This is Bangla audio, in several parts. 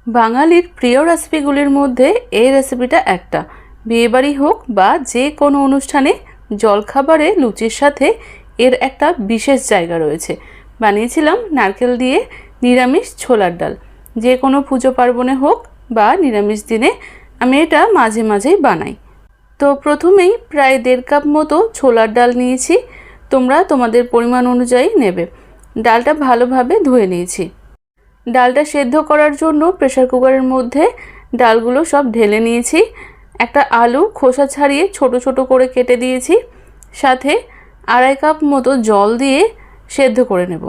বাঙালির প্রিয় রেসিপিগুলির মধ্যে এই রেসিপিটা একটা। বিয়েবাড়ি হোক বা যে কোনো অনুষ্ঠানে জলখাবারে লুচির সাথে এর একটা বিশেষ জায়গা রয়েছে। বানিয়েছিলাম নারকেল দিয়ে নিরামিষ ছোলার ডাল। যে কোনো পুজো পার্বণে হোক বা নিরামিষ দিনে আমি এটা মাঝে মাঝেই বানাই। তো প্রথমেই প্রায় 1.5 কাপ মতো ছোলার ডাল নিয়েছি। তোমরা তোমাদের পরিমাণ অনুযায়ী নেবে। ডালটা ভালোভাবে ধুয়ে নিয়েছি। ডালটা সেদ্ধ করার জন্য প্রেসার কুকারের মধ্যে ডালগুলো সব ঢেলে নিয়েছি। একটা আলু খোসা ছাড়িয়ে ছোট ছোট করে কেটে দিয়েছি। সাথে 2.5 কাপ মতো জল দিয়ে সেদ্ধ করে নেব।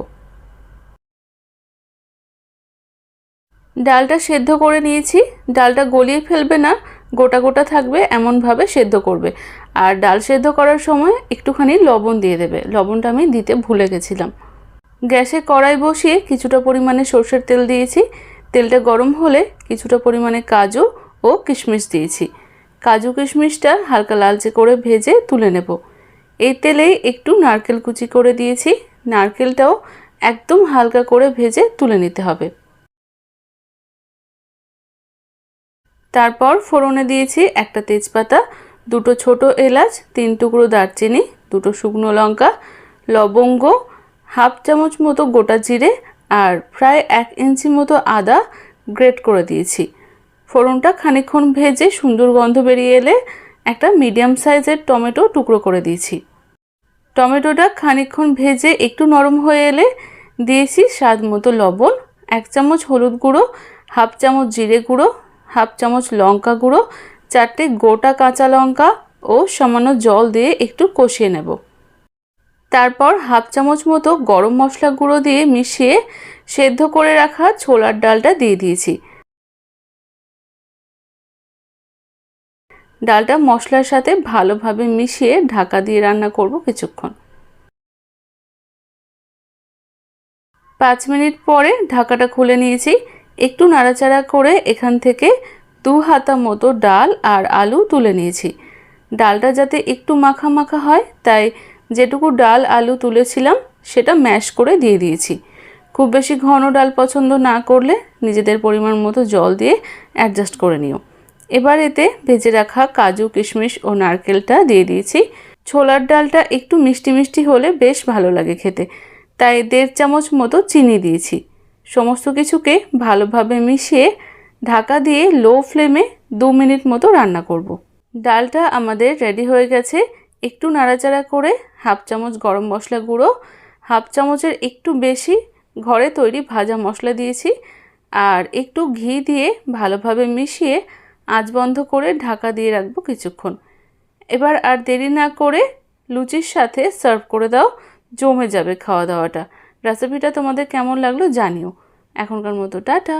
ডালটা সেদ্ধ করে নিয়েছি। ডালটা গলিয়ে ফেলবে না, গোটা গোটা থাকবে এমনভাবে সেদ্ধ করবে। আর ডাল সেদ্ধ করার সময় একটুখানি লবণ দিয়ে দেবে। লবণটা আমি দিতে ভুলে গেছিলাম। গ্যাসে কড়াই বসিয়ে কিছুটা পরিমাণে সরষের তেল দিয়েছি। তেলটা গরম হলে কিছুটা পরিমাণে কাজু ও কিশমিশ দিয়েছি। কাজু কিশমিশটা হালকা লালচে করে ভেজে তুলে নেব। এই তেলেই একটু নারকেল কুচি করে দিয়েছি। নারকেলটাও একদম হালকা করে ভেজে তুলে নিতে হবে। তারপর ফোড়নে দিয়েছি একটা তেজপাতা, 2টো ছোট এলাচ, 3 টুকরো দারচিনি, 2টো শুকনো লঙ্কা, লবঙ্গ, হাফ চামচ মতো গোটা জিরে আর প্রায় 1 ইঞ্চি মতো আদা গ্রেট করে দিয়েছি। ফোড়নটা খানিকক্ষণ ভেজে সুন্দর গন্ধ বেরিয়ে এলে একটা মিডিয়াম সাইজের টমেটো টুকরো করে দিয়েছি। টমেটোটা খানিকক্ষণ ভেজে একটু নরম হয়ে এলে দিয়েছি স্বাদ মতো লবণ, 1 চামচ হলুদ গুঁড়ো, হাফ চামচ জিরে গুঁড়ো, হাফ চামচ লঙ্কা গুঁড়ো, 4টে গোটা কাঁচা লঙ্কা ও সামান্য জল দিয়ে একটু কষিয়ে নেব। তারপর হাফ চামচ মতো গরম মশলা গুঁড়ো দিয়ে মিশিয়ে সেদ্ধ করে রাখা ছোলার ডালটা দিয়ে দিয়েছি। ডালটা মশলার সাথে ভালোভাবে মিশিয়ে ঢাকা দিয়ে রান্না করব কিছুক্ষণ। 5 মিনিট পরে ঢাকাটা খুলে নিয়েছি। একটু নাড়াচাড়া করে এখান থেকে 2 হাতা মতো ডাল আর আলু তুলে নিয়েছি। ডালটা যাতে একটু মাখা মাখা হয় তাই যেটুকু ডাল আলু তুলেছিলাম সেটা ম্যাশ করে দিয়ে দিয়েছি। খুব বেশি ঘন ডাল পছন্দ না করলে নিজেদের পরিমাণ মতো জল দিয়ে অ্যাডজাস্ট করে নিও। এবার এতে ভেজে রাখা কাজু কিশমিশ ও নারকেলটা দিয়ে দিয়েছি। ছোলার ডালটা একটু মিষ্টি মিষ্টি হলে বেশ ভালো লাগে খেতে, তাই 1.5 চামচ মতো চিনি দিয়েছি। সমস্ত কিছুকে ভালোভাবে মিশিয়ে ঢাকা দিয়ে লো ফ্লেমে 2 মিনিট মতো রান্না করব। ডালটা আমাদের রেডি হয়ে গেছে। একটু নাড়াচাড়া করে হাফ চামচ গরম মশলা গুঁড়ো, হাফ চামচের একটু বেশি ঘরে তৈরি ভাজা মশলা দিয়েছি আর একটু ঘি দিয়ে ভালোভাবে মিশিয়ে আঁচ বন্ধ করে ঢাকা দিয়ে রাখবো কিছুক্ষণ। এবার আর দেরি না করে লুচির সাথে সার্ভ করে দাও, জমে যাবে খাওয়া দাওয়াটা। রেসিপিটা তোমাদের কেমন লাগলো জানিও। এখনকার মতো টাটা।